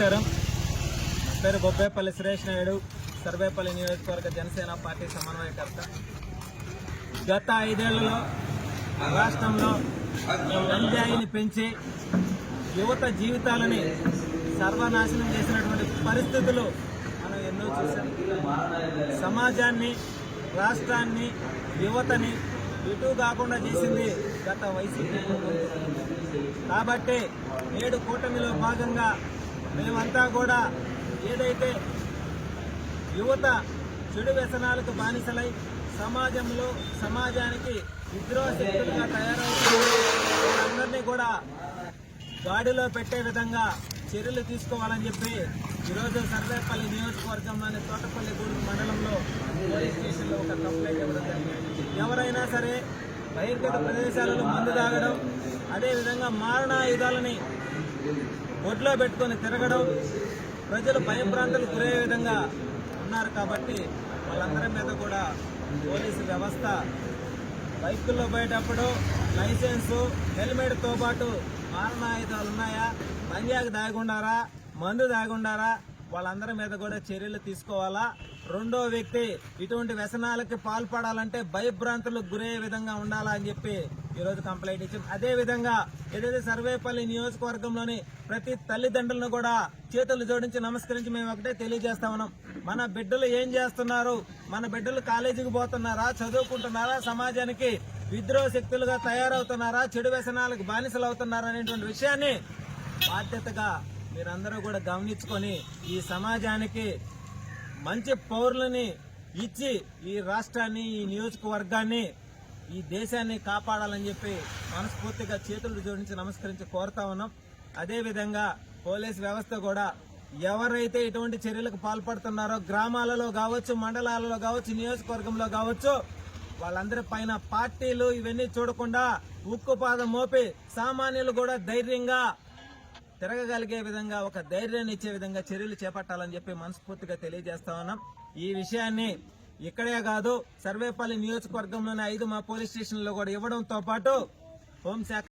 నమస్కారం. నా పేరు బొబ్బేపల్లి సురేష్ నాయుడు, సర్వేపల్లి నియోజకవర్గ జనసేన పార్టీ సమన్వయకర్త. గత 5 ఏళ్లలో రాష్ట్రంలో గంజాయిని పెంచి యువత జీవితాలని సర్వనాశనం చేసినటువంటి పరిస్థితులు మనం ఎన్నో చూసాం. సమాజాన్ని, రాష్ట్రాన్ని, యువతని ఇటు కాకుండా చేసింది గత వైసీపీ ప్రభుత్వం. కాబట్టి నేడు కూటమిలో భాగంగా మేమంతా కూడా ఏదైతే యువత చెడు వ్యసనాలకు బానిసలై సమాజానికి విద్రోహ శక్తులుగా తయారవుతున్న వాళ్ళందరినీ కూడా గాడిలో పెట్టే విధంగా చర్యలు తీసుకోవాలని చెప్పి ఈరోజు సర్వేపల్లి నియోజకవర్గంలోని తోటపల్లి గూడూరు మండలంలో పోలీస్ స్టేషన్లో ఒక కంప్లైంట్ ఇవ్వడం జరిగింది. ఎవరైనా సరే బహిర్గత ప్రదేశాలలో మందు తాగడం, అదేవిధంగా మారణాయుధాలని ఒడ్లో పెట్టుకొని తిరగడం, ప్రజలు భయభ్రాంతులకు గురయ్యే విధంగా ఉన్నారు. కాబట్టి వాళ్ళందరి మీద కూడా పోలీసు వ్యవస్థ బైకుల్లో పోయేటప్పుడు లైసెన్సు, హెల్మెట్తో పాటు మారణాయుధాలు ఉన్నాయా, పంజాకి దాగుండారా, మందు దాగుండారా, వాళ్ళందరి మీద కూడా చర్యలు తీసుకోవాలా. రెండో వ్యక్తి ఇటువంటి వ్యసనాలకి పాల్పడాలంటే భయభ్రాంతులకు గురయ్యే విధంగా ఉండాలా అని చెప్పి ఈరోజు కంప్లైంట్ ఇచ్చాం. అదేవిధంగా ఏదైతే సర్వేపల్లి నియోజకవర్గంలోని ప్రతి తల్లిదండ్రులను కూడా చేతులు జోడించి నమస్కరించి మేము ఒకటే తెలియజేస్తా ఉన్నాం. మన బిడ్డలు ఏం చేస్తున్నారు, మన బిడ్డలు కాలేజీకి పోతున్నారా, చదువుకుంటున్నారా, సమాజానికి విద్రోహ శక్తులుగా తయారవుతున్నారా, చెడు వ్యసనాలకు బానిసలు అవుతున్నారా అనేటువంటి విషయాన్ని బాధ్యతగా మీరందరూ కూడా గమనించుకొని ఈ సమాజానికి మంచి పౌరులని ఇచ్చి ఈ రాష్ట్రాన్ని, ఈ నియోజకవర్గాన్ని, ఈ దేశాన్ని కాపాడాలని చెప్పి మనస్ఫూర్తిగా చేతులు జోడించి నమస్కరించి కోరుతా ఉన్నాం. అదేవిధంగా పోలీస్ వ్యవస్థ కూడా ఎవరైతే ఇటువంటి చర్యలకు పాల్పడుతున్నారో గ్రామాలలో కావచ్చు, మండలాలలో కావచ్చు, నియోజకవర్గంలో కావచ్చు, వాళ్ళందరి పైన పార్టీలు ఇవన్నీ చూడకుండా ఉక్కుపాదం మోపి సామాన్యులు కూడా ధైర్యంగా తిరగగలిగే విధంగా, ఒక ధైర్యాన్ని ఇచ్చే విధంగా చర్యలు చేపట్టాలని చెప్పి మనస్ఫూర్తిగా తెలియజేస్తా ఉన్నాం. ఈ విషయాన్ని ఇక్కడే కాదు, సర్వేపల్లి నియోజకవర్గంలోని 5 మా పోలీస్ స్టేషన్లో కూడా ఇవ్వడంతో పాటు హోంశాఖ